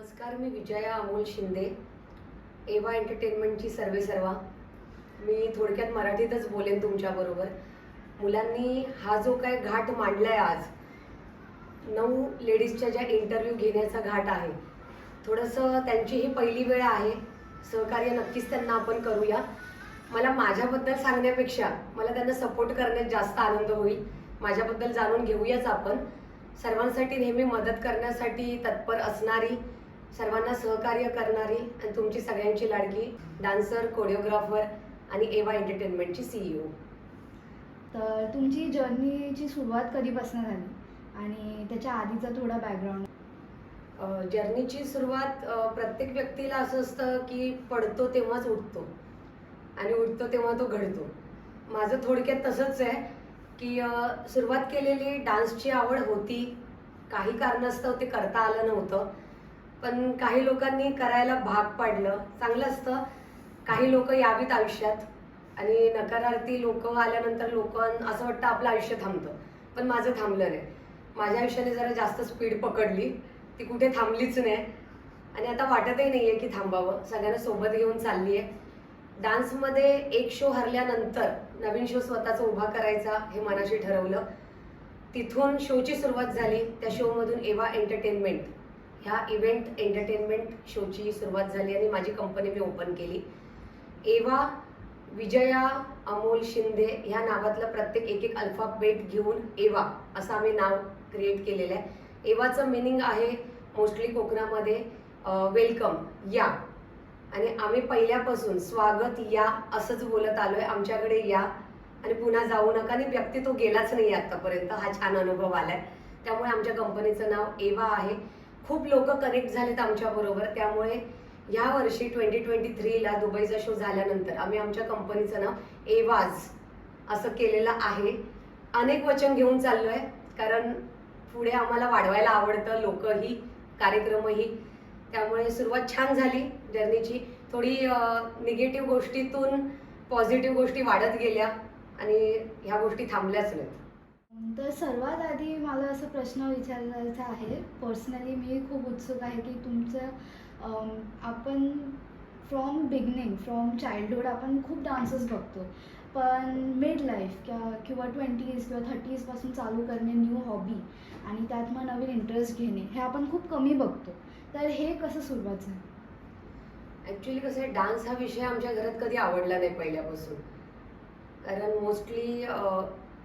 नमस्कार, मी विजया अमोल शिंदे, एवा एंटरटेनमेंटची सर्वेसर्वा. मी थोडक्यात मराठीतच बोलेन तुमच्याबरोबर. मुलांनी हा जो काय घाट मांडलाय आज, 9 लेडीजच्या ज्या इंटरव्ह्यू घेण्याचा घाट आहे, थोडंसं त्यांची ही पहिली वेळ आहे. सहकार्य नक्कीच त्यांना आपण करूया. मला माझ्याबद्दल सांगण्यापेक्षा मला त्यांना सपोर्ट करण्यात जास्त आनंद होईल. माझ्याबद्दल जाणून घेऊयाच आपण. सर्वांसाठी नेहमी मदत करण्यासाठी तत्पर असणारी, सर्वांना सहकार्य करणारी आणि तुमची सगळ्यांची लाडकी डान्सर, कोरिओग्राफर आणि एवा एंटरटेनमेंटची CEO. तर तुमची जर्नीची सुरुवात कधीपासून झाली आणि त्याच्या आधीचा थोडा बॅकग्राऊंड? जर्नीची सुरुवात प्रत्येक व्यक्तीला असं असतं की पडतो तेव्हाच उठतो आणि उठतो तेव्हा तो घडतो. माझं थोडक्यात तसंच आहे की सुरुवात केलेली डान्सची आवड होती. काही कारणास्तव ते करता आलं नव्हतं, पण काही लोकांनी करायला भाग पाडलं. चांगलं असतं. काही लोक यावीत आयुष्यात आणि नकारार्थी लोक आल्यानंतर असं वाटतं आपलं आयुष्य थांबतं, पण माझं थांबलं नाही. माझ्या आयुष्याने जरा जास्त स्पीड पकडली, ती कुठे थांबलीच नाही आणि आता वाटतही नाही आहे की थांबावं. सगळ्यांना सोबत घेऊन चालली आहे. डान्समध्ये एक शो हरल्यानंतर नवीन शो स्वतःचा उभा करायचा हे मनाशी ठरवलं. तिथून शोची सुरुवात झाली. त्या शोमधून एवा एंटरटेनमेंट ह्या इव्हेंट एंटरटेनमेंट शोची सुरुवात झाली आणि माझी कंपनी मी ओपन केली. एवा विजया अमोल शिंदे ह्या नावातलं प्रत्येक एक अल्फाबेट घेऊन एवा असं आम्ही नाव क्रिएट केलेलं आहे. एवाचं मिनिंग आहे मोस्टली कोकणामध्ये वेलकम, या. आणि आम्ही पहिल्यापासून स्वागत या असंच बोलत आलोय. आमच्याकडे या आणि पुन्हा जाऊ नका. आणि व्यक्ती तो गेलाच नाही आतापर्यंत. हा छान अनुभव आलाय. त्यामुळे आमच्या कंपनीचं नाव एवा आहे. खूप लोक कनेक्ट झालेत आमच्याबरोबर. त्यामुळे या वर्षी 2023ला दुबईचा शो झाल्यानंतर आम्ही आमच्या कंपनीचं नाव एवाज असं केलेलं आहे. अनेक वचन घेऊन चाललोय, कारण पुढे आम्हाला वाढवायला आवडतं, लोकही, कार्यक्रमही. त्यामुळे सुरुवात छान झाली जर्नीची. थोडी निगेटिव्ह गोष्टीतून पॉझिटिव्ह गोष्टी वाढत गेल्या आणि ह्या गोष्टी थांबल्याच नाहीत. तर सर्वात आधी मला असा प्रश्न विचारायचा आहे. पर्सनली मी खूप उत्सुक आहे की तुमचं आपण फ्रॉम फ्रॉम चाइल्डहूड आपण खूप डान्सेस बघतो, पण मिड लाईफ किंवा 20s किंवा 30sपासून चालू करणे न्यू हॉबी आणि त्यात मग नवीन इंटरेस्ट घेणे हे आपण खूप कमी बघतो. तर हे कसं सुरुवात झाली? ॲक्च्युली कसं आहे, डान्स हा विषय आमच्या घरात कधी आवडला नाही पहिल्यापासून. कारण मोस्टली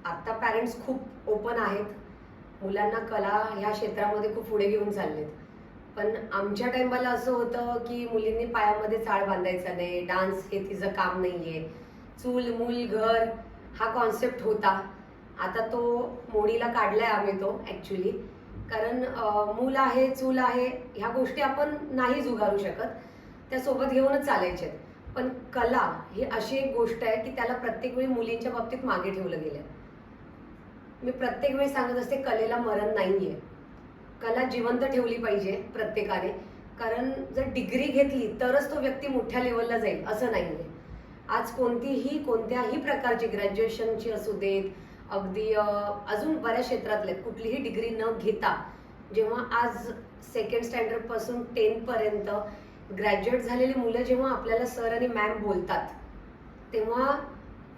आत्ता पॅरेंट्स खूप ओपन आहेत. मुलांना कला ह्या क्षेत्रामध्ये खूप पुढे घेऊन चाललेत. पण आमच्या टाइमाला असं होतं की मुलींनी पायामध्ये चाळ बांधायचा नाही, डान्स हे तिचं काम नाही आहे, चूल मूल घर हा कॉन्सेप्ट होता. आता तो मोडीला काढलाय आम्ही तो ॲक्च्युली. कारण मूल आहे, चूल आहे, ह्या गोष्टी आपण नाही जुगारू शकत, त्या सोबत घेऊनच चालायच्या. पण कला ही अशी एक गोष्ट आहे की त्याला प्रत्येक वेळी मुलींच्या बाबतीत मागे ठेवलं गेलं. मी प्रत्येक वेळी सांगत असते, कलेला मरण नाहीये. कला जिवंत ठेवली पाहिजे प्रत्येकाने. कारण जर डिग्री घेतली तरच तो व्यक्ती मोठ्या लेवलला जाईल असं नाहीये. आज कोणत्याही प्रकारची ग्रॅज्युएशनची असू देत, अगदी अजून बऱ्याच क्षेत्रातले कुठलीही डिग्री न घेता जेव्हा आज सेकंड स्टँडर्डपासून 10 पर्यंत ग्रॅज्युएट झालेली मुलं जेव्हा आपल्याला सर आणि मॅम बोलतात, तेव्हा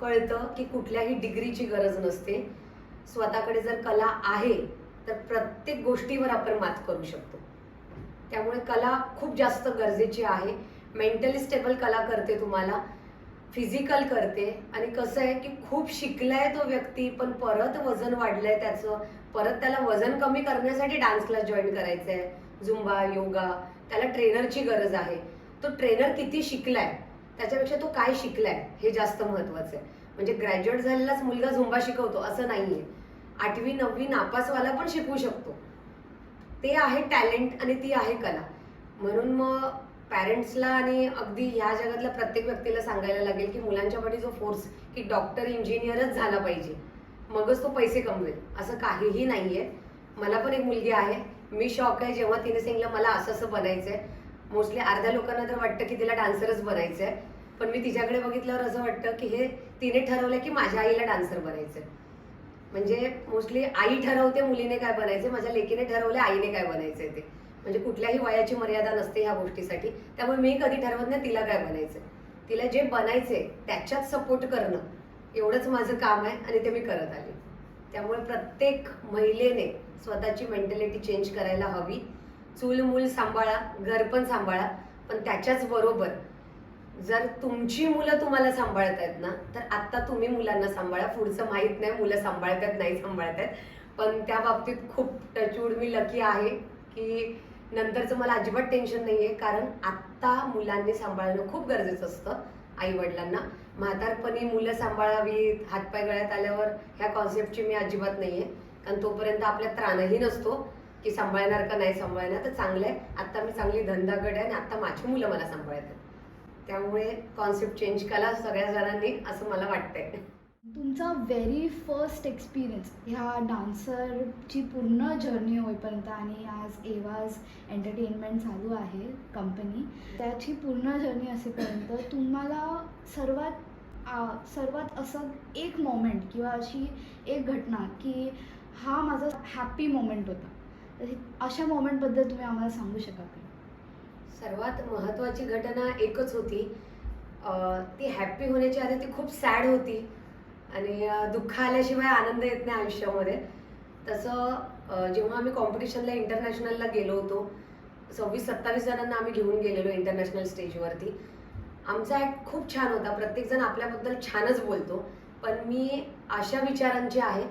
कळतं की कुठल्याही डिग्रीची गरज नसते. स्वतःकडे जर कला आहे तर प्रत्येक गोष्टीवर आपण मात करू शकतो. त्यामुळे कला खूप जास्त गरजेची आहे. मेंटली स्टेबल कला करते तुम्हाला, फिजिकल करते. आणि कसं आहे की खूप शिकलाय तो व्यक्ती, पण परत वजन वाढलंय त्याचं, परत त्याला वजन कमी करण्यासाठी डान्स क्लास जॉईन करायचं आहे, झुंबा, योगा, त्याला ट्रेनरची गरज आहे. तो ट्रेनर किती शिकलाय त्याच्यापेक्षा तो काय शिकलाय हे जास्त महत्वाचं आहे. म्हणजे ग्रॅज्युएट झालेलाच मुलगा झुंबा शिकवतो असं नाहीये. 8वी 9वी नापासवाला पण शिकवू शकतो. ते आहे टॅलेंट आणि ती आहे कला. म्हणून मग पॅरेंट्सला आणि अगदी ह्या जगातल्या प्रत्येक व्यक्तीला सांगायला लागेल की मुलांच्या पाठी जो फोर्स की डॉक्टर इंजिनियरच झाला पाहिजे मगच तो पैसे कमवेल असं काहीही नाहीये. मला पण एक मुलगी आहे. मी शॉक आहे जेव्हा तिने सांगितलं मला असं बनायचंय. मोस्टली अर्ध्या लोकांना तर वाटतं की तिला डान्सरच बनायचंय, पण मी तिच्याकडे बघितल्यावर असं वाटतं की हे तिने ठरवलं की माझ्या आईला डान्सर बनायचंय. म्हणजे मोस्टली आई ठरवते मुलीने काय बनायचं, माझ्या लेकीने ठरवले आईने काय बनायचंय ते. म्हणजे कुठल्याही वयाची मर्यादा नसते ह्या गोष्टीसाठी. त्यामुळे मी कधी ठरवत नाही तिला काय बनायचं. तिला जे बनायचे त्याच्यात सपोर्ट करणं एवढंच माझं काम आहे आणि ते मी करत आले. त्यामुळे प्रत्येक महिलेने स्वतःची मेंटॅलिटी चेंज करायला हवी. चूल मूल सांभाळा, घर पण सांभाळा, पण त्याच्याच बरोबर जर तुमची मुलं तुम्हाला सांभाळत आहेत ना, तर आत्ता तुम्ही मुलांना सांभाळा. पुढचं माहीत नाही मुलं सांभाळतात नाही सांभाळतात, पण त्या बाबतीत खूप टचवूड मी लकी आहे की नंतरचं मला अजिबात टेन्शन नाही आहे. कारण आत्ता मुलांनी सांभाळणं खूप गरजेचं असतं आईवडिलांना. म्हातारपणी मुलं सांभाळावीत, हातपाय गळ्यात आल्यावर ह्या कॉन्सेप्टची मी अजिबात नाही आहे. कारण तोपर्यंत आपल्यात त्राणही नसतो की सांभाळणार का नाही सांभाळणार. तर चांगलं आहे, आत्ता मी चांगली धंदागड आहे आणि आत्ता माझी मुलं मला सांभाळतात. त्यामुळे कॉन्सेप्ट चेंज करा सगळ्या जणांनी, असं मला वाटतंय. तुमचा व्हेरी फर्स्ट एक्सपिरियन्स ह्या डान्सरची पूर्ण जर्नी होईपर्यंत आणि आज एवाज एंटरटेनमेंट चालू आहे कंपनी, त्याची पूर्ण जर्नी असेपर्यंत तुम्हाला सर्वात असं एक मोमेंट किंवा अशी एक घटना की हा माझा हॅपी मोमेंट होता, तर अशा मोमेंटबद्दल तुम्ही आम्हाला सांगू शकाल का? सर्वात महत्त्वाची घटना एकच होती. ती हॅप्पी होण्याची आधी ती खूप सॅड होती आणि दुःख आल्याशिवाय आनंद येत नाही आयुष्यामध्ये. तसं जेव्हा आम्ही कॉम्पिटिशनला इंटरनॅशनलला गेलो होतो, 26-27 जणांना आम्ही घेऊन गेलेलो इंटरनॅशनल स्टेजवरती. आमचा ॲक्ट खूप छान होता. प्रत्येकजण आपल्याबद्दल छानच बोलतो, पण मी अशा विचारांची आहे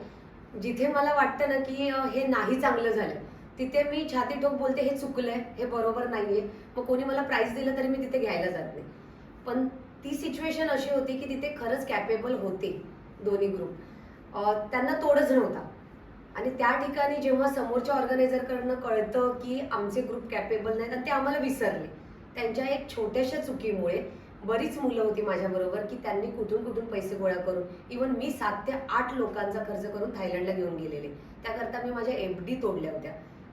जिथे मला वाटतं ना की हे नाही चांगलं झालं, तिथे मी छाती ठोक बोलते हे चुकलंय, हे बरोबर नाहीये. मग कोणी मला प्राईज दिलं तरी मी तिथे घ्यायला जात नाही. पण ती सिच्युएशन अशी होती की तिथे खरंच कॅपेबल होते दोन्ही ग्रुप, त्यांना तोडच नव्हता. आणि त्या ठिकाणी जेव्हा समोरच्या ऑर्गनायझरकडनं कळतं की आमचे ग्रुप कॅपेबल नाहीत आणि ते आम्हाला विसरले, त्यांच्या एक छोट्याशा चुकीमुळे बरीच मुलं होती माझ्याबरोबर की त्यांनी कुठून कुठून पैसे गोळा करून, इवन मी 7 ते 8 लोकांचा खर्च करून थायलंडला घेऊन गेलेले. त्याकरता मी माझ्या FD तोडल्या होत्या.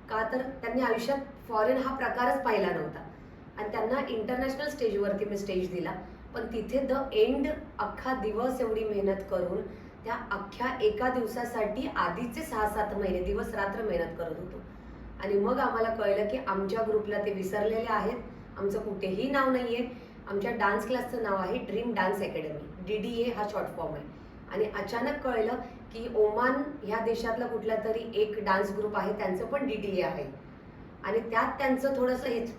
का तर त्यांनी आयुष्यात फॉरेन हा प्रकारच पाहिला नव्हता आणि त्यांना इंटरनॅशनल स्टेजवरती मी स्टेज दिला. पण तिथे द एंड अख्खा दिवस एवढी मेहनत करून त्या अख्ख्या एका दिवसासाठी आधीचे 6-7 महिने दिवस रात्र मेहनत करत होतो. आणि मग आम्हाला कळलं की आमच्या ग्रुपला ते विसरलेले आहेत. आमचं कुठेही नाव नाही आहे. आमच्या डान्स क्लासचं नाव आहे ड्रीम डान्स अकॅडमी, DDA हा शॉर्ट फॉर्म आहे. आणि अचानक कळलं की ओमान ह्या देशातला कुठला तरी एक डान्स ग्रुप आहे, त्यांचं पण DDA आहे. आणि त्यात त्यांचं थोडंसं हेच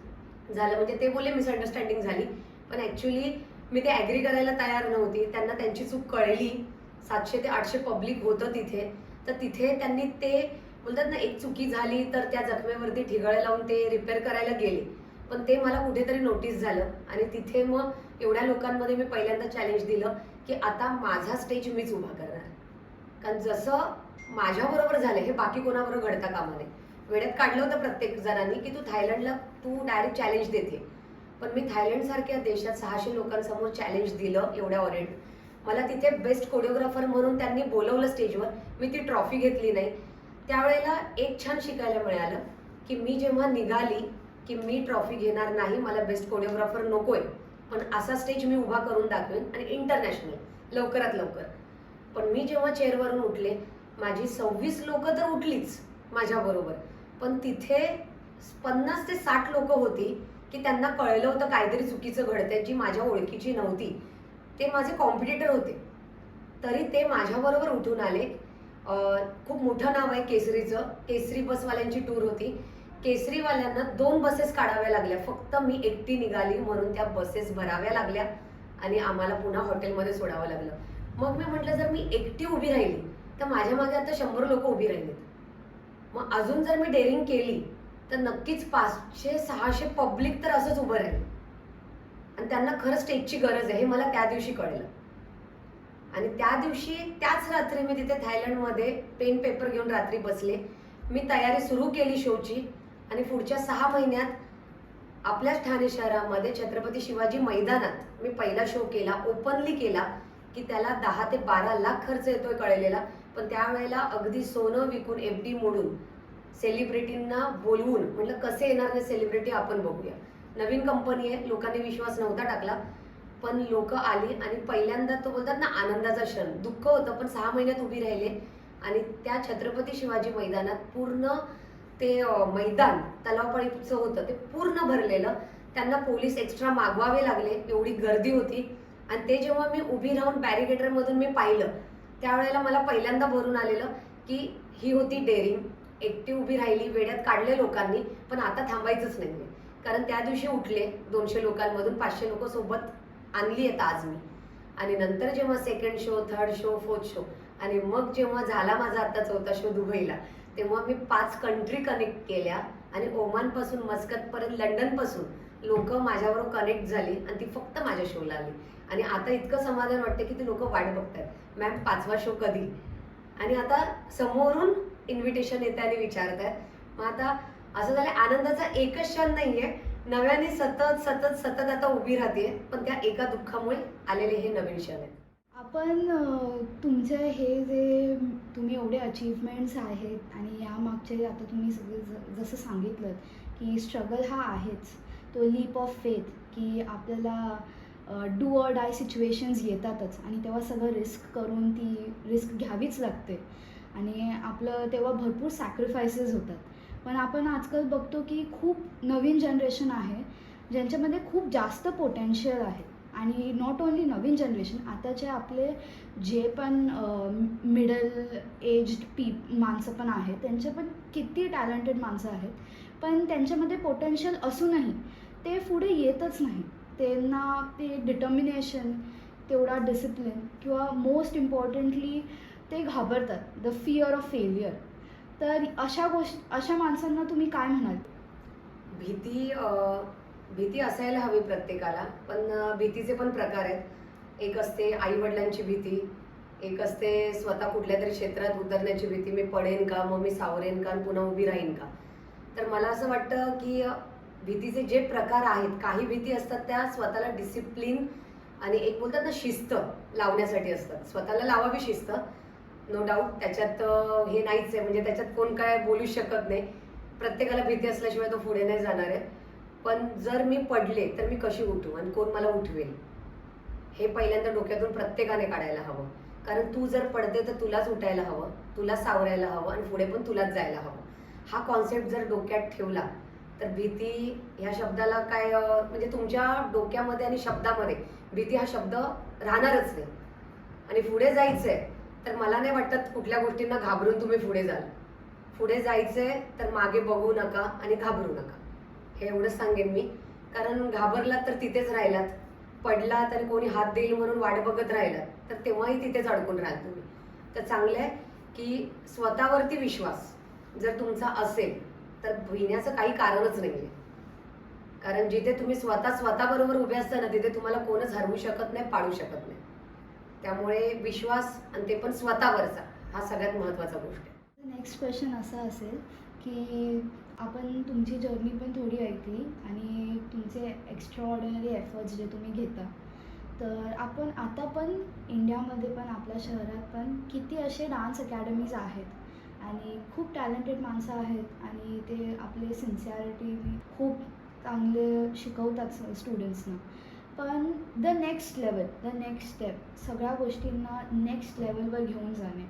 झालं, म्हणजे ते बोलले मिसअंडरस्टँडिंग झाली, पण ॲक्च्युली मी ते ॲग्री करायला तयार नव्हती. त्यांना त्यांची चूक कळली. 700 ते 800 पब्लिक होतं तिथे, तर तिथे त्यांनी ते बोलतात ना एक चुकी झाली तर त्या जखमेवरती ठिगळं लावून ते रिपेअर करायला गेले. पण ते मला कुठेतरी नोटीस झालं आणि तिथे मग एवढ्या लोकांमध्ये मी पहिल्यांदा चॅलेंज दिलं की आता माझा स्टेज मीच उभा करणार. कारण जसं माझ्याबरोबर झालं हे बाकी कोणाबरोबर घडता कामा नये. वेळेत काढलं होतं प्रत्येक जणांनी की तू थायलंडला तू डायरेक्ट चॅलेंज देते, पण मी थायलंडसारख्या देशात 600 लोकांसमोर चॅलेंज दिलं एवढ्या ऑरेंट. मला तिथे बेस्ट कोरिओग्राफर म्हणून त्यांनी बोलवलं स्टेजवर. मी ती ट्रॉफी घेतली नाही. त्यावेळेला एक छान शिकायला मिळालं की मी जेव्हा निघाली की मी ट्रॉफी घेणार नाही, मला बेस्ट कोरिओग्राफर नकोय, पण असा स्टेज मी उभा करून दाखवेन आणि इंटरनॅशनल लवकरात लवकर. पण मी जेव्हा चेअरवरून उठले, माझी 26 लोकं तर उठलीच माझ्याबरोबर, पण तिथे 50 ते 60 लोकं होती की त्यांना कळलं होतं काहीतरी चुकीचं घडतंय, जी माझ्या ओळखीची नव्हती. ते माझे कॉम्पिटिटर होते, तरी ते माझ्याबरोबर उठून आले. खूप मोठं नाव आहे केसरीचं. केसरी बसवाल्यांची टूर होती. केसरीवाल्यांना 2 बसेस काढाव्या लागल्या. फक्त मी एकटी निघाली म्हणून त्या बसेस भराव्या लागल्या आणि आम्हाला पुन्हा हॉटेलमध्ये सोडावं लागलं. मग मी म्हटलं जर मी एकटी उभी राहिली तर माझ्या मागे आता 100 लोक उभी राहिलीत. मग अजून जर मी डेअरिंग केली तर नक्कीच 500-600 पब्लिक तर असंच उभं राहील आणि त्यांना खरं स्टेजची गरज आहे हे मला त्या दिवशी कळलं. आणि त्या दिवशी त्याच रात्री मी तिथे थायलंडमध्ये पेन पेपर घेऊन रात्री बसले. मी तयारी सुरू केली शोची आणि पुढच्या 6 महिन्यात आपल्याच ठाणे शहरामध्ये छत्रपती शिवाजी मैदानात मी पहिला शो केला, ओपनली केला की त्याला 10 ते 12 लाख खर्च येतोय कळलेला. पण त्यावेळेला अगदी सोनं विकून FD मोडून सेलिब्रिटींना बोलवून म्हटलं कसे येणार नाही सेलिब्रिटी, आपण बघूया. नवीन कंपनी आहे, लोकांनी विश्वास नव्हता टाकला, पण लोक आली आणि पहिल्यांदा तो बोलतात ना आनंदाचा क्षण. दुःख होतं पण 6 महिन्यात उभी राहिले आणि त्या छत्रपती शिवाजी मैदानात पूर्ण ते मैदान तलावपळीचं होतं ते पूर्ण भरलेलं. त्यांना पोलीस एक्स्ट्रा मागवावे लागले, एवढी गर्दी होती. आणि ते जेव्हा मी उभी राहून बॅरिकेडमधून मी पाहिलं, त्यावेळेला मला पहिल्यांदा भरून आलेलं की ही होती डेअरिंग. एकटी उभी राहिली, वेड्यात काढले लोकांनी, पण आता थांबायचंच नाहीये. कारण त्या दिवशी उठले 200 लोकांमधून 500 लोक सोबत आणली आहेत आज मी. आणि नंतर जेव्हा second show, third show, fourth show आणि मग जेव्हा झाला माझा आता 4था शो दुबईला, तेव्हा मी 5 कंट्री कनेक्ट केल्या आणि ओमानपासून मस्कतपर्यंत लंडनपासून लोक माझ्याबरोबर कनेक्ट झाली आणि ती फक्त माझ्या शोला आली. आणि आता इतकं समाधान वाटतं की ती लोक वाट बघतायत, मॅम 5वा शो कधी. आणि आता समोरून इन्व्हिटेशन येते आणि विचारतायत. मग आता असं झालं, आनंदाचा एकच क्षण नाहीये, नव्याने सतत सतत सतत आता उभी राहते. पण त्या एका दुःखामुळे आलेले हे नवीन क्षण आहेत. आपण तुमचे हे जे तुम्ही एवढे अचीवमेंट्स आहेत आणि यामागचे आता तुम्ही सगळे जसं सांगितलं की स्ट्रगल हा आहेच, तो लीप ऑफ फेथ की आपल्याला डू ऑर डाय सिच्युएशन्स येतातच आणि तेव्हा सगळं रिस्क करून ती रिस्क घ्यावीच लागते आणि आपलं तेव्हा भरपूर सॅक्रिफायसेस होतात. पण आपण आजकाल बघतो की खूप नवीन जनरेशन आहे ज्यांच्यामध्ये खूप जास्त पोटेन्शियल आहे. आणि नॉट ओन्ली नवीन जनरेशन, आताचे आपले जे पण मिडल एज्ड माणसं पण आहेत, त्यांचे पण किती टॅलेंटेड माणसं आहेत, पण त्यांच्यामध्ये पोटेन्शियल असूनही ते पुढे येतच नाही. त्यांना ते डिटर्मिनेशन, तेवढा डिसिप्लिन किंवा मोस्ट इम्पॉर्टंटली ते घाबरतात, द फिअर ऑफ फेल्युअर. तर अशा माणसांना तुम्ही काय म्हणाल? भीती असायला हवी प्रत्येकाला, पण भीतीचे पण प्रकार आहेत. एक असते आईवडिलांची भीती, एक असते स्वतः कुठल्या तरी क्षेत्रात उतरण्याची भीती. मी पडेन का, मग मी सावरेन का, पुन्हा उभी राहीन का. तर मला असं वाटतं की भीतीचे जे प्रकार आहेत, काही भीती असतात त्या स्वतःला डिसिप्लिन आणि एक बोलतात ना शिस्त लावण्यासाठी असतात. स्वतःला लावावी शिस्त, नो डाऊट, त्याच्यात हे नाहीच आहे, म्हणजे त्याच्यात कोण काय बोलू शकत नाही. प्रत्येकाला भीती असल्याशिवाय तो पुढे नाही जाणार आहे. पण जर मी पडले तर मी कशी उठू आणि कोण मला उठवेल, हे पहिल्यांदा डोक्यातून प्रत्येकाने काढायला हवं. कारण तू जर पडते तर तुलाच उठायला हवं, तुला सावरायला हवं आणि पुढे पण तुलाच जायला हवं. हा कॉन्सेप्ट जर डोक्यात ठेवला तर भीती ह्या शब्दाला काय म्हणजे तुमच्या डोक्यामध्ये आणि शब्दामध्ये भीती हा शब्द राहणारच नाही. आणि पुढे जायचंय तर मला नाही वाटत कुठल्या गोष्टींना घाबरून तुम्ही पुढे जाल. पुढे जायचंय तर मागे बघू नका आणि घाबरू नका, हे एवढंच सांगेन मी. कारण घाबरलात तर तिथेच राहिलात, पडलात आणि कोणी हात देईल म्हणून वाट बघत राहिलात तर तेव्हाही तिथेच अडकून राहाल तुम्ही. तर चांगलं आहे की स्वतःवरती विश्वास जर तुमचा असेल तर भिण्याचं काही कारणच नाही आहे. कारण जिथे तुम्ही स्वतःबरोबर उभे असता ना, तिथे तुम्हाला कोणच हरवू शकत नाही, पाडू शकत नाही. त्यामुळे विश्वास आणि ते पण स्वतःवरचा, हा सगळ्यात महत्त्वाचा गोष्ट आहे. नेक्स्ट क्वेश्चन असा असेल की आपण तुमची जर्नी पण थोडी ऐकली आणि तुमचे एक्स्ट्रा ऑर्डिनरी एफर्ट्स जे तुम्ही घेता, तर आपण आता पण इंडियामध्ये पण आपल्या शहरात पण किती असे डान्स अकॅडमीज आहेत आणि खूप टॅलेंटेड माणसं आहेत आणि ते आपले सिन्सिअरिटीने खूप चांगले शिकवतात स्टुडंट्सना. पण द नेक्स्ट स्टेप, सगळ्या गोष्टींना नेक्स्ट लेवलवर घेऊन जाणे,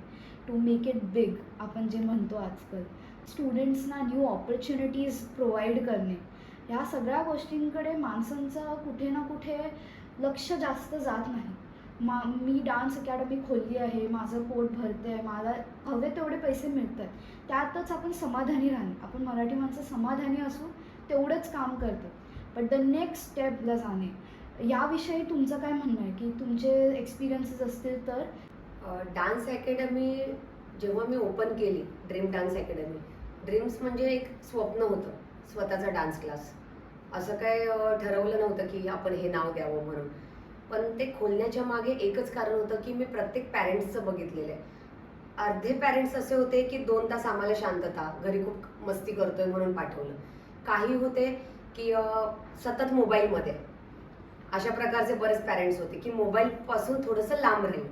टू मेक इट बिग आपण जे म्हणतो आजकाल, स्टुडंट्सना न्यू ऑपॉर्च्युनिटीज प्रोव्हाइड करणे, ह्या सगळ्या गोष्टींकडे माणसांचं कुठे ना कुठे लक्ष जास्त जात नाही. मी डान्स अकॅडमी खोलली आहे, माझं पोट भरते आहे, मला हवे तेवढे पैसे मिळत आहेत, त्यातच आपण समाधानी राहणे. आपण मराठी माणसं समाधानी असू तेवढंच काम करतात. बट द नेक्स्ट स्टेपला जाणे, याविषयी तुमचं काय म्हणणं आहे की तुमचे एक्सपिरियन्सेस असतील तर? डान्स अकॅडमी जेव्हा मी ओपन केली, ड्रीम डान्स अकॅडमी, ड्रीम्स म्हणजे एक स्वप्न होतं, स्वतःचा डान्स क्लास. असं काय ठरवलं नव्हतं की आपण हे नाव द्यावं म्हणून. पण ते खोलण्याच्या मागे एकच कारण होतं की मी प्रत्येक पॅरेंट्सचं बघितलेलं आहे. अर्धे पॅरेंट्स असे होते की 2 तास आम्हाला शांतता, घरी खूप मस्ती करतोय म्हणून पाठवलं. काही होते की सतत मोबाईलमध्ये, अशा प्रकारचे बरेच पॅरेंट्स होते की मोबाईलपासून थोडंसं लांब राहील.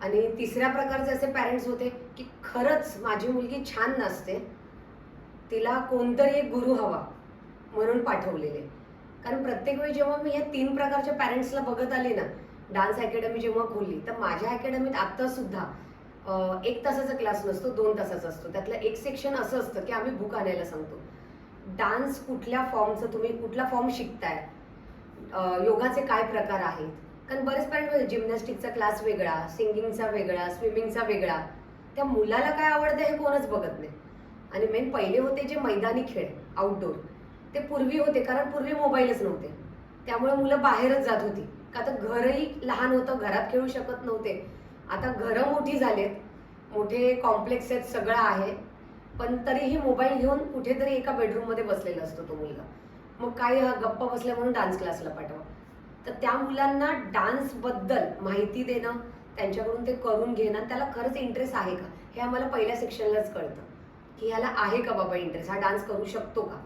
आणि तिसऱ्या प्रकारचे असे पॅरेंट्स होते की खरंच माझी मुलगी छान नाचते, तिला कोणतरी एक गुरु हवा म्हणून पाठवलेले. कारण प्रत्येक वेळी जेव्हा मी या 3 प्रकारच्या पॅरेंट्सला बघत आले ना, डान्स अकॅडमी जेव्हा खोलली, तर माझ्या अकॅडमीत आता सुद्धा 1 तासाचा क्लास नसतो, 2 तासाचा असतो. त्यातलं एक सेक्शन असं असतं की आम्ही बुक आणायला सांगतो. डान्स कुठल्या फॉर्मचं तुम्ही कुठला फॉर्म शिकताय, योगाचे काय प्रकार आहेत. कारण बरेच पॅरेंट जिम्नॅस्टिकचा क्लास वेगळा, सिंगिंगचा वेगळा, स्विमिंगचा वेगळा. त्या मुलाला काय आवडतं हे कोणच बघत नाही. आणि मेन पहिले होते जे मैदानी खेळ आउटडोर, ते पूर्वी होते कारण पूर्वी मोबाईलच नव्हते. त्यामुळे मुलं बाहेरच जात होती. का तर घरही लहान होतं, घरात खेळू शकत नव्हते. आता घरं मोठी झालेत, मोठे कॉम्प्लेक्स आहेत, सगळं आहे. पण तरीही मोबाईल घेऊन कुठेतरी एका बेडरूममध्ये बसलेला असतो तो मुलगा. मग काय गप्प बसल्या म्हणून डान्स क्लासला पाठवा. तर त्या मुलांना डान्सबद्दल माहिती देणं, त्यांच्याकडून ते करून घेणं, त्याला खरंच इंटरेस्ट आहे का हे आम्हाला पहिल्या सेक्शनलाच कळतं की ह्याला आहे का बाबा इंटरेस्ट, हा डान्स करू शकतो का.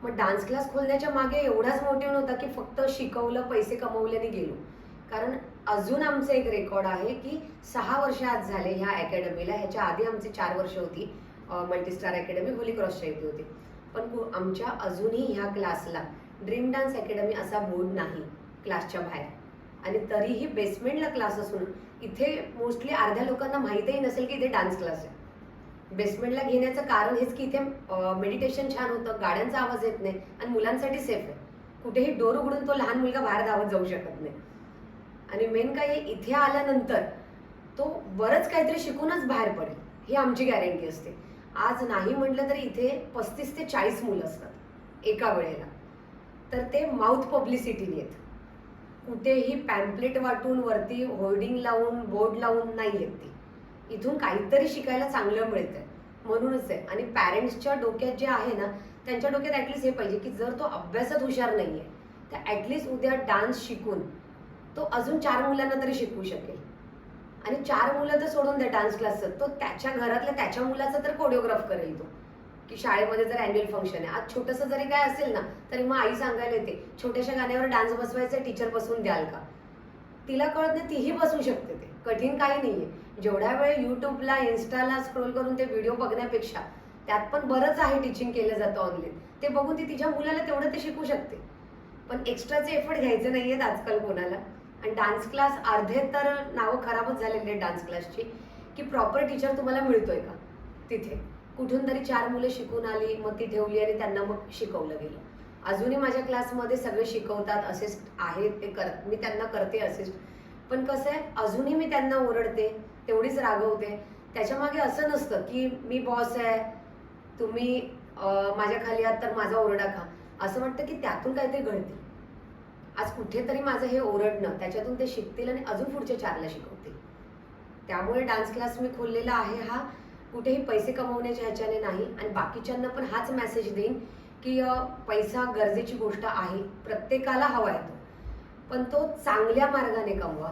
मग डान्स क्लास खोलण्याच्या मागे एवढाच मोटिव्ह नव्हता की फक्त शिकवलं, पैसे कमवल्याने गेलो. कारण अजून आमचं एक रेकॉर्ड आहे की 6 वर्ष आज झाले ह्या अकॅडमीला. ह्याच्या आधी आमची 4 वर्ष होती मल्टीस्टार अकॅडमी, होली क्रॉसच्या इथे होती. पण आमच्या अजूनही ह्या क्लासला ड्रीम डान्स अकॅडमी असा बोर्ड नाही क्लासच्या बाहेर. आणि तरीही बेसमेंटला क्लास असून इथे मोस्टली अर्ध्या लोकांना माहीतही नसेल की इथे डान्स क्लास आहे. बेसमेंटला घेण्याचं कारण हेच की इथे मेडिटेशन छान होतं, गाड्यांचा आवाज येत नाही आणि मुलांसाठी सेफ आहे. कुठेही डोर उघडून तो लहान मुलगा बाहेर धावत जाऊ शकत नाही. आणि मेन काय, इथे आल्यानंतर तो बरंच काहीतरी शिकूनच बाहेर पडेल ही आमची गॅरंटी असते. आज नाही म्हटलं तरी इथे 35 ते 40 मुलं असतात एका वेळेला. तर ते माउथ पब्लिसिटीने येत, कुठेही पॅम्पलेट वाटून वरती होर्डिंग लावून बोर्ड लावून नाही येत ती. इथून काहीतरी शिकायला चांगलं मिळतंय म्हणूनच आहे. आणि पॅरेंट्सच्या डोक्यात जे आहे ना, त्यांच्या डोक्यात ॲटलिस्ट हे पाहिजे की जर तो अभ्यासात हुशार नाही आहे तर ॲटलिस्ट उद्या डान्स शिकून तो अजून 4 मुलांना तरी शिकवू शकेल. आणि 4 मुलं तर सोडून द्या डान्स क्लासचं, तो त्याच्या घरातल्या त्याच्या मुलाचा तर कोरिओग्राफ करेल तो. की शाळेमध्ये जर अॅन्युअल फंक्शन आहे, आज छोटंसं जरी काय असेल ना तरी मग आई सांगायला येते छोट्याशा गाण्यावर डान्स बसवायचं, टीचर बसवून द्याल का. तिला कळत नाही, तीही बसवू शकते. ते कठीण काही नाहीये. जेवढ्या वेळ युट्यूबला इन्स्टाला स्क्रोल करून ते व्हिडिओ बघण्यापेक्षा त्यात पण बरंच आहे टीचिंग केलं जातं ऑनलाईन. ते बघून ती तिच्या मुलाला तेवढं ते शिकू शकते. पण एक्स्ट्राचे एफर्ट घ्यायचे नाहीयेत आजकाल कोणाला. आणि डान्स क्लास अर्धे तर नावं खराबच झालेली आहेत डान्स क्लासची की प्रॉपर टीचर तुम्हाला मिळतोय का तिथे. कुठून तरी 4 मुलं शिकून आली, मग ती ठेवली आणि त्यांना मग शिकवलं गेलं. अजूनही माझ्या क्लासमध्ये सगळे शिकवतात, असिस्ट आहेत, ते मी त्यांना करते असिस्ट. पण कसं आहे, अजूनही मी त्यांना ओरडते, तेवढीच रागवते. त्याच्यामागे असं नसतं की मी बॉस आहे, तुम्ही माझ्या खाली आहात तर माझा ओरडा खा. असं वाटतं की त्यातून काहीतरी घडते. आज कुठेतरी माझं हे ओरडणं, त्याच्यातून ते शिकतील आणि अजून पुढच्या 4ला शिकवतील. त्यामुळे डान्स क्लास मी खोललेला आहे हा कुठेही पैसे कमवण्याच्या ह्याच्याने नाही. आणि बाकीच्यांना पण हाच मेसेज देईन की पैसा गरजेची गोष्ट आहे, प्रत्येकाला हवा येतो, पण तो चांगल्या मार्गाने कमवा.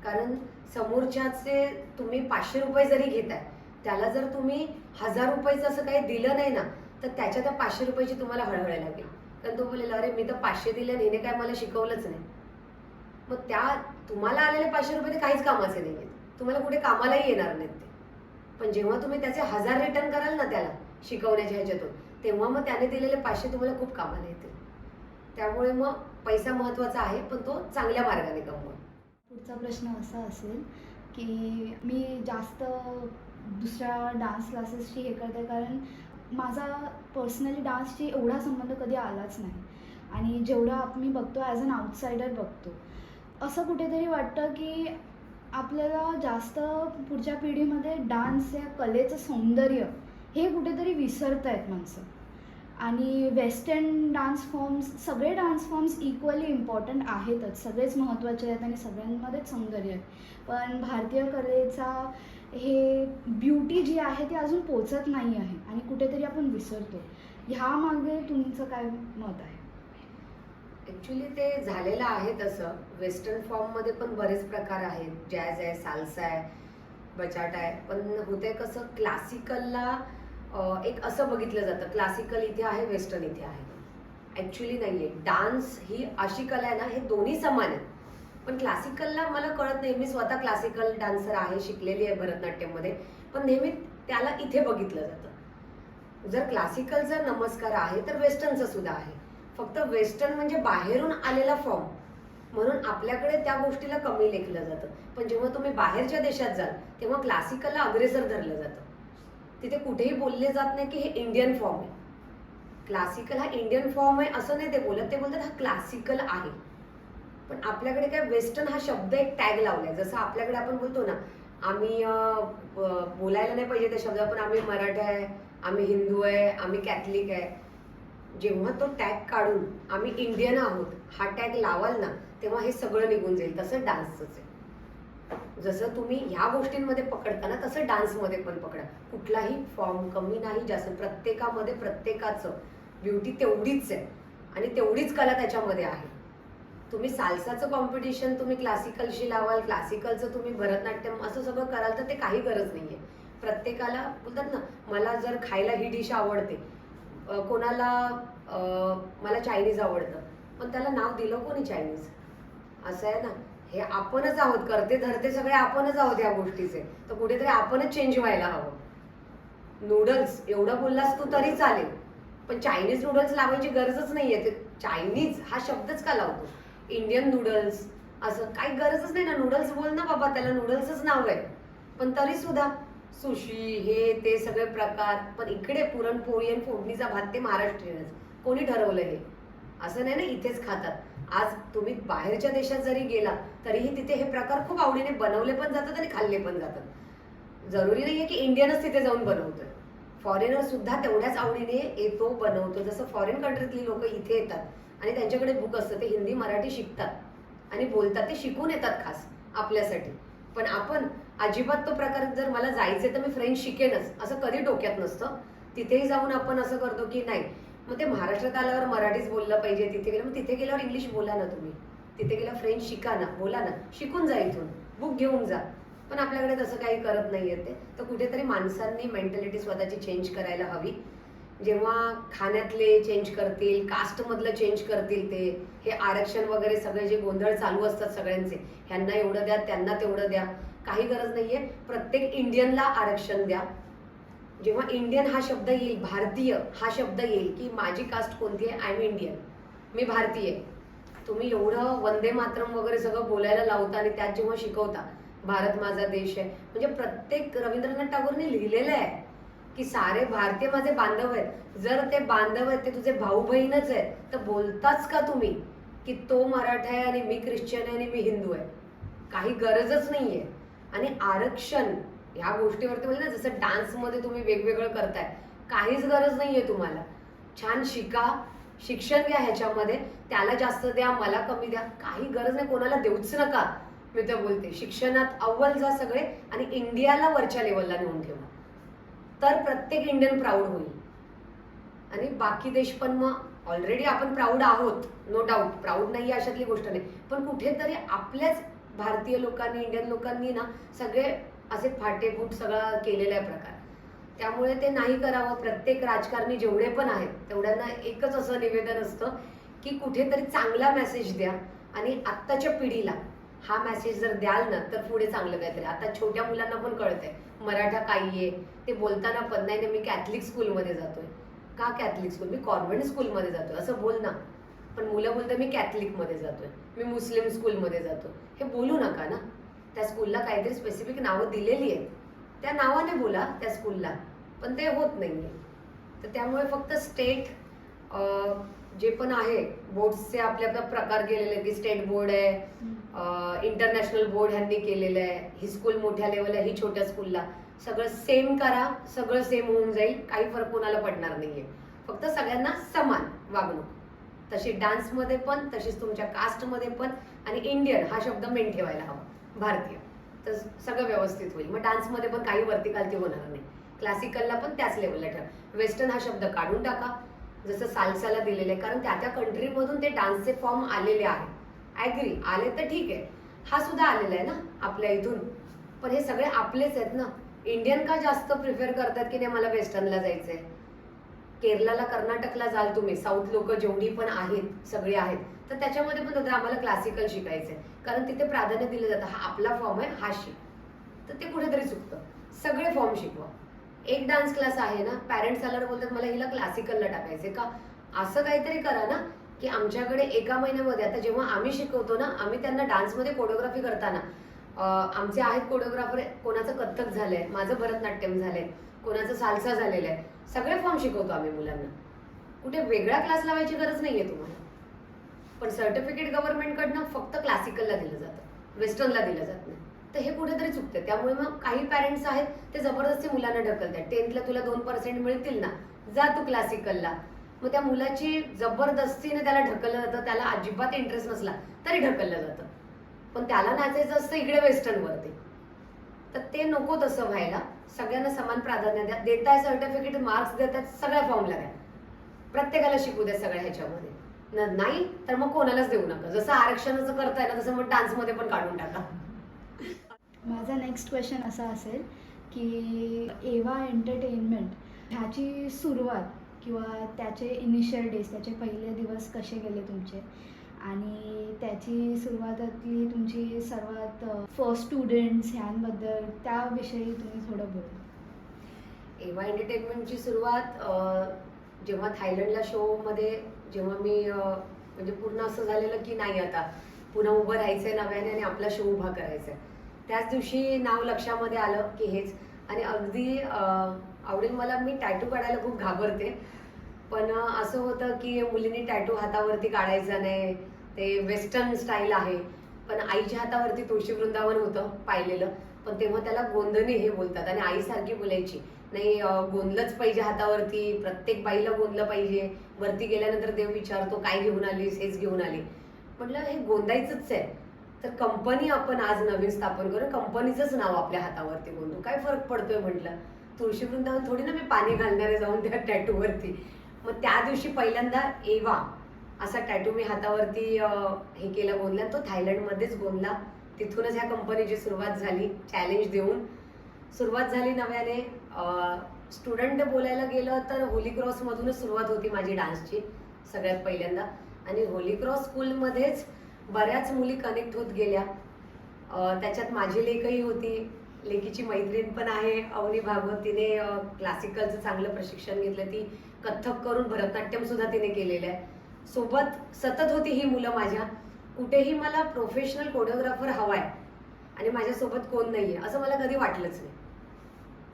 कारण समोरच्याचे तुम्ही 500 रुपये जरी घेताय, त्याला जर तुम्ही 1000 रुपयाचं असं काही दिलं नाही ना तर त्याच्या त्या 500 रुपयाची तुम्हाला हळहळ लागेल. कारण तो बोलेल अरे मी तर 500 दिले आणि हिने काय मला शिकवलंच नाही. मग त्या तुम्हाला आलेले 500 रुपये ते काहीच कामाचे नाही आहेत, तुम्हाला कुठे कामालाही येणार नाहीत ते. पण जेव्हा तुम्ही त्याचे 1000 रिटर्न कराल ना त्याला शिकवण्याच्या ह्याच्यातून, तेव्हा मग त्याने दिलेले 500 तुम्हाला खूप कामाला येतील. त्यामुळे मग पैसा महत्त्वाचा आहे, पण तो चांगल्या मार्गाने कमवा. पुढचा प्रश्न असा असेल की मी जास्त दुसऱ्या डान्स क्लासेसची हे करते कारण माझा पर्सनली डान्सशी एवढा संबंध कधी आलाच नाही. आणि जेवढा मी बघतो ॲज अन आउटसायडर बघतो, असं कुठेतरी वाटतं की आपल्याला जास्त पुढच्या पिढीमध्ये डान्स या कलेचं सौंदर्य हे कुठेतरी विसरत आहेत माणसं. आणि वेस्टर्न डान्स फॉर्म्स, सगळे डान्स फॉर्म्स इक्वली इम्पॉर्टंट आहेतच, सगळेच महत्त्वाचे आहेत आणि सगळ्यांमध्येच सौंदर्य आहे. पण भारतीय कलेचा हे ब्युटी जी आहे ती अजून पोचत नाही आहे आणि कुठेतरी आपण विसरतो. ह्यामागे तुमचं काय मत आहे? ॲक्च्युली ते झालेलं आहे तसं. वेस्टर्न फॉर्ममध्ये पण बरेच प्रकार आहेत, जॅझ आहे, साल्सा आहे, बचाटा आहे. पण होते कसं, क्लासिकलला एक असं बघितलं जातं क्लासिकल इथे आहे, वेस्टर्न इथे आहे. ॲक्च्युली नाही आहे. डान्स ही अशी कला आहे ना, हे दोन्ही समान आहेत. पण क्लासिकलला मला कळत नाही, मी स्वतः क्लासिकल डान्सर आहे, शिकलेली आहे भरतनाट्यममध्ये, पण नेहमी त्याला इथे बघितलं जातं. जर क्लासिकलचा नमस्कार आहे तर वेस्टर्नचा सुद्धा आहे. फक्त वेस्टर्न म्हणजे बाहेरून आलेला फॉर्म म्हणून आपल्याकडे त्या गोष्टीला कमी लेखलं जातं. पण जेव्हा तुम्ही बाहेरच्या देशात जाल तेव्हा क्लासिकलला अग्रेसर धरलं जातं. तिथे कुठेही बोलले जात नाही की हे इंडियन फॉर्म आहे. क्लासिकल हा इंडियन फॉर्म आहे असं नाही ते बोलत, ते बोलतात हा क्लासिकल आहे. पण आपल्याकडे काय वेस्टर्न हा शब्द एक टॅग लावलाय. जसं आपल्याकडे आपण बोलतो ना, आम्ही बोलायला नाही पाहिजे त्या शब्द, पण आम्ही मराठी आहे, आम्ही हिंदू आहे, आम्ही कॅथलिक आहे. जेव्हा तो टॅग काढून आम्ही इंडियन आहोत हा टॅग लावाल ना, तेव्हा हे सगळं निघून जाईल. तसं डान्सच आहे. जसं तुम्ही ह्या गोष्टींमध्ये पकडता ना, तसं डान्समध्ये पण पकडा. कुठलाही फॉर्म कमी नाही जास्त, प्रत्येकामध्ये प्रत्येकाचं ब्युटी तेवढीच आहे आणि तेवढीच कला त्याच्यामध्ये आहे. तुम्ही साल्साचं कॉम्पिटिशन तुम्ही क्लासिकलशी लावाल, क्लासिकलचं तुम्ही भरतनाट्यम असं सगळं कराल तर ते काही गरज नाहीये. प्रत्येकाला बोलतात ना, मला जर खायला ही डिश आवडते, कोणाला मला चायनीज आवडतं, पण त्याला नाव दिलं कोणी चायनीज? असं आहे ना, हे आपणच आहोत, करते धरते सगळे आपणच आहोत या गोष्टीचे. तर कुठेतरी आपणच चेंज व्हायला हवं. नूडल्स एवढं बोललास तू तरी चालेल, पण चायनीज नूडल्स लावायची गरजच नाहीये. ते चायनीज हा शब्दच का लावतो? इंडियन नूडल्स असं काही गरजच नाही ना. नूडल्स बोल ना बाबा, त्याला नूडल्सच नाव आहे. पण तरी सुद्धा सुशी हे ते सगळे प्रकार. पण इकडे पुरणपोळी आणि फोडणीचा भात ते महाराष्ट्रीयनच. कोणी ठरवलं हे? असं नाही ना इथेच खातात. आज तुम्ही बाहेरच्या देशात जरी गेला तरीही तिथे हे प्रकार खूप आवडीने बनवले पण जातात आणि खाल्ले पण जातात. जरुरी नाहीये की इंडियनच तिथे जाऊन बनवतोय. फॉरेनर सुद्धा तेवढ्याच आवडीने येतो, बनवतो. जसं फॉरेन कंट्रीतली लोक इथे येतात आणि त्यांच्याकडे बुक असतं, ते हिंदी मराठी शिकतात आणि बोलतात, ते शिकून येतात खास आपल्यासाठी. पण आपण अजिबात तो प्रकार, जर मला जायचंय तर मी फ्रेंच शिकेनच असं कधी डोक्यात नसतं. तिथेही जाऊन आपण असं करतो की नाही, मग ते महाराष्ट्रात आल्यावर मराठीच बोललं पाहिजे, तिथे गेलं मग तिथे गेल्यावर इंग्लिश बोला ना तुम्ही, तिथे गेल्यावर फ्रेंच शिका ना, बोला ना, शिकून जा, इथून बुक घेऊन जा. पण आपल्याकडे तसं काही करत नाहीये ते. तर कुठेतरी माणसांनी मेंटॅलिटी स्वतःची चेंज करायला हवी. जेव्हा खाण्यातले चेंज करतील, कास्टमधलं चेंज करतील, ते हे आरक्षण वगैरे सगळे जे गोंधळ चालू असतात सगळ्यांचे, ह्यांना एवढं द्या त्यांना तेवढं द्या, काही गरज नाहीये. प्रत्येक इंडियनला आरक्षण द्या. जेव्हा इंडियन हा शब्द येईल, भारतीय हा शब्द येईल की माझी कास्ट कोणती आहे, आय एम इंडियन, मी भारतीय. तुम्ही एवढं वंदे मातरम वगैरे सगळं बोलायला लावता आणि त्यात जेव्हा शिकवता भारत माझा देश आहे, म्हणजे प्रत्येक रवींद्रनाथ टागोरने लिहिलेलं आहे की सारे भारतीय माझे बांधव आहेत. जर ते बांधव आहेत, ते तुझे भाऊ बहीणच आहेत, तर बोलताच का तुम्ही की तो मराठा आहे आणि मी ख्रिश्चन आहे आणि मी हिंदू आहे? काही गरजच नाहीये. आणि आरक्षण ह्या गोष्टीवरती म्हणजे ना, जसं डान्समध्ये तुम्ही वेगवेगळं करताय, काहीच गरज नाहीये तुम्हाला. छान शिका, शिक्षण घ्या ह्याच्यामध्ये, त्याला जास्त द्या मला कमी द्या, काही गरज नाही. कोणाला देऊच नका. मी तर बोलते शिक्षणात अव्वल जा सगळे आणि इंडियाला वरच्या लेवलला नेऊन ठेवा, तर प्रत्येक इंडियन प्राऊड होईल. आणि बाकी देश पण मग ऑलरेडी आपण प्राऊड आहोत, नो डाऊट, प्राऊड नाही अशातली गोष्ट नाही. पण कुठेतरी आपल्याच भारतीय लोकांनी, इंडियन लोकांनी ना सगळे असे फाटेफूट सगळं केलेला आहे प्रकार. त्यामुळे ते नाही करावं. प्रत्येक राजकारणी जेवढे पण आहेत तेवढ्यांना एकच असं निवेदन असतं की कुठेतरी चांगला मेसेज द्या. आणि आत्ताच्या पिढीला हा मेसेज जर द्याल ना, तर पुढे चांगलं काहीतरी. आता छोट्या मुलांना पण कळतंय मराठा काही आहे, ते बोलताना पण नाही मी कॅथलिक स्कूलमध्ये जातोय. का कॅथलिक स्कूल? मी कॉन्व्हेंट स्कूलमध्ये जातोय असं बोल ना. पण मुलं बोलतात मी कॅथलिकमध्ये जातोय, मी मुस्लिम स्कूलमध्ये जातो. हे बोलू नका ना. त्या स्कूलला काहीतरी स्पेसिफिक नावं दिलेली आहेत, त्या नावाने बोला त्या स्कूलला, पण ते होत नाहीये. तर त्यामुळे फक्त स्टेट जे पण आहे बोर्ड्सचे आपले आपले प्रकार केलेले आहेत की स्टेट बोर्ड आहे, इंटरनॅशनल बोर्ड ह्यांनी केलेलं आहे, ही स्कूल मोठ्या लेवल आहे, ही छोट्या स्कूलला, सगळं सेम करा, सगळं सेम होऊन जाईल, काही फरक कोणाला पडणार नाहीये. फक्त सगळ्यांना समान वागणूक, तशी डान्समध्ये पण, तशीच तुमच्या कास्टमध्ये पण. आणि इंडियन हा शब्द मेन ठेवायला हवा, भारतीय, तर सगळं व्यवस्थित होईल. मग डान्समध्ये पण काही वरती खालती होणार नाही. क्लासिकलला पण त्याच लेवलला ठेवा. वेस्टर्न हा शब्द काढून टाका, जसं साल्साला दिलेलं आहे, कारण त्या त्या कंट्रीमधून ते डान्सचे फॉर्म आलेले आहेत. ॲग्री, आले तर ठीक आहे. हा सुद्धा आलेला आहे ना आपल्या इथून, पण हे सगळे आपलेच आहेत ना. इंडियन का जास्त प्रिफर करतात की नाही मला वेस्टर्नला जायचंय? केरलाला, कर्नाटकला जाल तुम्ही, साऊथ लोक जेवढी पण आहेत सगळे आहेत, तर त्याच्यामध्ये पण आम्हाला क्लासिकल शिकायचंय, कारण तिथे प्राधान्य दिलं जातं, हा आपला फॉर्म आहे, हा शिक. तर ते कुठेतरी चुकतं. सगळे फॉर्म शिकवा. एक डान्स क्लास आहे ना, पॅरेंट्स आल्यावर बोलतात मला हिला क्लासिकलला टाकायचंय का, असं काहीतरी करा ना की आमच्याकडे एका महिन्यामध्ये, आता जेव्हा आम्ही शिकवतो ना, आम्ही त्यांना डान्समध्ये कोरिओग्राफी करताना आमचे आहेत कोरिओग्राफर, कोणाचं कथ्थक झालंय, माझं भरतनाट्यम झालंय, कोणाचं साल्सा झालेलं आहे, सगळे फॉर्म शिकवतो आम्ही मुलांना. कुठे वेगळा क्लास लावायची गरज नाहीये तुम्हाला. पण सर्टिफिकेट गव्हर्नमेंटकडनं फक्त क्लासिकलला दिलं जातं, वेस्टर्नला दिलं जात नाही. तर हे कुठेतरी चुकतं. त्यामुळे मग काही पॅरेंट्स आहेत ते जबरदस्ती मुलांना ढकलतात. 10th ला तुला 2% मिळतील ना, जा तू क्लासिकलला. मग त्या मुलाची जबरदस्तीने त्याला ढकललं जातं, त्याला अजिबात इंटरेस्ट नसला तरी ढकललं जातं. पण त्याला नाचायचं असतं इकडे वेस्टर्नवरती. तर ते नको तसं व्हायला. सगळ्यांना समान प्राधान्य द्या. देताय सर्टिफिकेट, मार्क्स देतात, सगळ्या फॉर्मला द्या. प्रत्येकाला शिकू द्या सगळ्या ह्याच्यामध्ये. नाही तर मग कोणालाच देऊ नका. जसं आरक्षणाचं करताय ना, तसं मग डान्समध्ये पण काढून टाका. माझा नेक्स्ट क्वेश्चन असा असेल की एव्हा एंटरटेनमेंट ह्याची सुरुवात किंवा त्याचे इनिशियल डेज, त्याचे पहिले दिवस कसे गेले तुमचे, आणि त्याची सुरुवातातली तुमची सर्वात फर्स्ट स्टुडंट्स ह्यांबद्दल त्याविषयी तुम्ही थोडं बोला. एव्हा एंटरटेनमेंटची सुरुवात जेव्हा थायलंडला शोमध्ये जेव्हा मी म्हणजे पूर्ण असं झालेलं की नाही आता पुन्हा उभं राहायचंय नव्याने आणि आपला शो उभा करायचा आहे, त्याच दिवशी नाव लक्षामध्ये आलं की हेच. आणि अगदी आवडेल मला. मी टॅटू काढायला खूप घाबरते, पण असं होतं की मुलींनी टॅटू हातावरती काढायचा नाही, ते वेस्टर्न स्टाईल आहे. पण आईच्या हातावरती तुळशी वृंदावन होतं पाहिलेलं, पण तेव्हा त्याला गोंधणी हे बोलतात. आणि आईसारखी बोलायची नाही, गोंधलंच पाहिजे हातावरती, प्रत्येक बाईला गोंधलं पाहिजे. वरती गेल्यानंतर देव विचारतो काय घेऊन आलीस, हेच घेऊन आली. म्हटलं हे गोंधायचंच आहे, तर कंपनी आपण आज नवीन स्थापन करू, कंपनीचंच नाव आपल्या हातावरती गोंधू, काय फरक पडतोय म्हटलं. तुळशी वृंदावन थोडी ना मी पाणी घालणारे जाऊन त्या टॅटूवरती. मग त्या दिवशी पहिल्यांदा एव्हा असा टॅटू मी हातावरती हे केलं, गोंधला. तो थायलंडमध्येच गोंधला. तिथूनच ह्या कंपनीची सुरुवात झाली. चॅलेंज देऊन सुरुवात झाली नव्याने. स्टुडंट बोलायला गेलं तर होली क्रॉसमधूनच सुरुवात होती माझी डान्सची सगळ्यात पहिल्यांदा. आणि होली क्रॉस स्कूलमध्येच बऱ्याच मुली कनेक्ट होत गेल्या. त्याच्यात माझी लेकही होती, लेकीची मैत्रीण पण आहे अवनी भागवत. तिने क्लासिकलचं चांगलं प्रशिक्षण घेतलं, ती कथ्थक करून भरतनाट्यम सुद्धा तिने केलेलं आहे. सोबत सतत होती ही मुलं माझ्या. कुठेही मला प्रोफेशनल कोरिओग्राफर हवाय आणि माझ्यासोबत कोण नाहीये असं मला कधी वाटलंच नाही.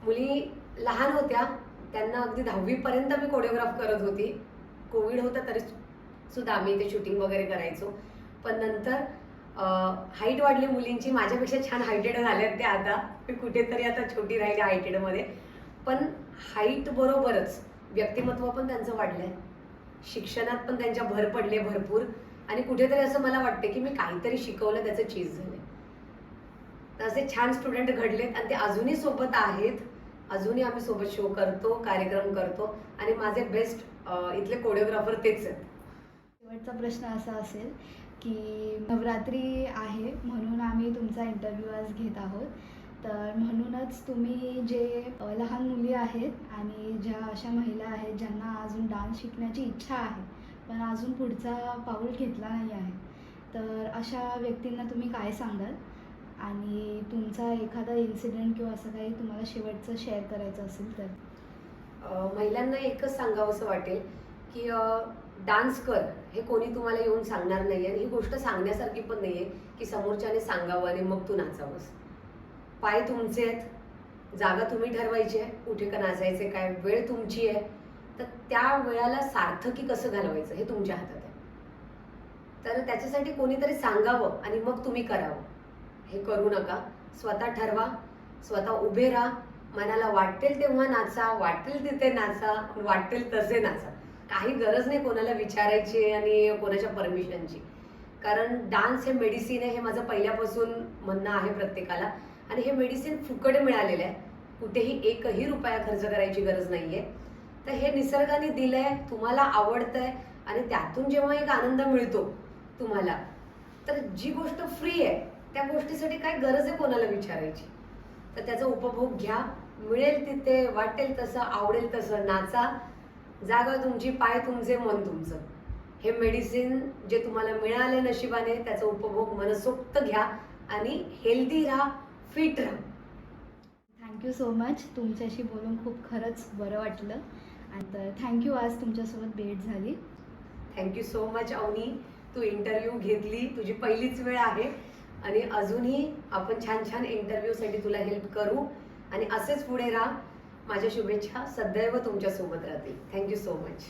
मुली लहान होत्या, त्यांना अगदी 10वी पर्यंत मी कोरिओग्राफ करत होती. कोविड होतं तरी सुद्धा आम्ही इथे शूटिंग वगैरे करायचो. पण नंतर हाईट वाढली मुलींची, माझ्यापेक्षा छान हायटेड झाल्यात त्या आता. मी कुठेतरी आता छोटी राहिली हायटेडमध्ये. पण हाईट बरोबरच व्यक्तिमत्व पण त्यांचं वाढलंय, शिक्षणात पण त्यांच्या भर पडले भरपूर. आणि कुठेतरी असं मला वाटतं की मी काहीतरी शिकवलं त्याचं चीज झालंय. तर असे छान स्टुडंट घडलेत आणि ते अजूनही सोबत आहेत. अजूनही आम्ही सोबत शो करतो, कार्यक्रम करतो आणि माझे बेस्ट इथले कोरिओग्राफर तेच आहेत. शेवटचा प्रश्न असा असेल की नवरात्री आहे म्हणून आम्ही तुमचा इंटरव्ह्यू आज घेत आहोत. तर म्हणूनच तुम्ही जे लहान मुली आहेत आणि ज्या अशा महिला आहेत ज्यांना अजून डान्स शिकण्याची इच्छा आहे पण अजून पुढचा पाऊल घेतला नाही आहे, तर अशा व्यक्तींना तुम्ही काय सांगाल? आणि तुमचा एखादा इन्सिडेंट किंवा असं काही तुम्हाला शेवटचं शेअर करायचं असेल तर? महिलांना एकच सांगावंसं वाटेल की डान्स कर हे कोणी तुम्हाला येऊन सांगणार नाही. आणि ही गोष्ट सांगण्यासारखी पण नाहीये की समोरच्याने सांगावं आणि मग तू नाचावंस. पाय तुमचे आहेत, जागा तुम्ही ठरवायची आहे, कुठे का नाचायचे, काय वेळ तुमची आहे. तर त्या वेळाला सार्थकी कसं घालवायचं हे तुमच्या हातात आहे. तर त्याच्यासाठी कोणीतरी सांगावं आणि मग तुम्ही करावं. हे करू नका. स्वतः ठरवा, स्वतः उभे राहा, मनाला वाटेल तेव्हा नाचा, वाटेल तिथे नाचा, वाटेल तसे नाचा. काही गरज नाही कोणाला विचारायची आणि कोणाच्या परमिशनची. कारण डान्स हे मेडिसिन आहे, हे माझं पहिल्यापासून म्हणणं आहे प्रत्येकाला. आणि हे मेडिसिन फुकट मिळालेलं आहे, कुठेही एकही रुपया खर्च करायची गरज नाहीये. तर हे निसर्गाने दिलंय, तुम्हाला आवडतंय आणि त्यातून जेव्हा एक आनंद मिळतो तुम्हाला, तर जी गोष्ट फ्री आहे त्या गोष्टीसाठी काय गरज आहे कोणाला विचारायची. तर त्याचा उपभोग घ्या. मिळेल तिथे, वाटेल तसं, आवडेल तसं नाचा. जागा तुमची, पाय तुमचे, मन तुमचं. हे मेडिसिन जे तुम्हाला मिळाले नशिबाने त्याचा उपभोग मनसोक्त घ्या आणि हेल्दी राहा, फिट राहा. Thank you so much. तुमच्याशी बोलून खूप खरंच बरं वाटलं. आणि तर थँक्यू, आज तुमच्यासोबत भेट झाली. Thank you so much Avani. तू इंटरव्ह्यू घेतली, तुझी पहिलीच वेळ आहे आणि अजूनही आपण छान छान इंटरव्ह्यूसाठी तुला हेल्प करू आणि असेच पुढे राहा. माझ्या शुभेच्छा सदैव तुमच्यासोबत राहतील. Thank you so much.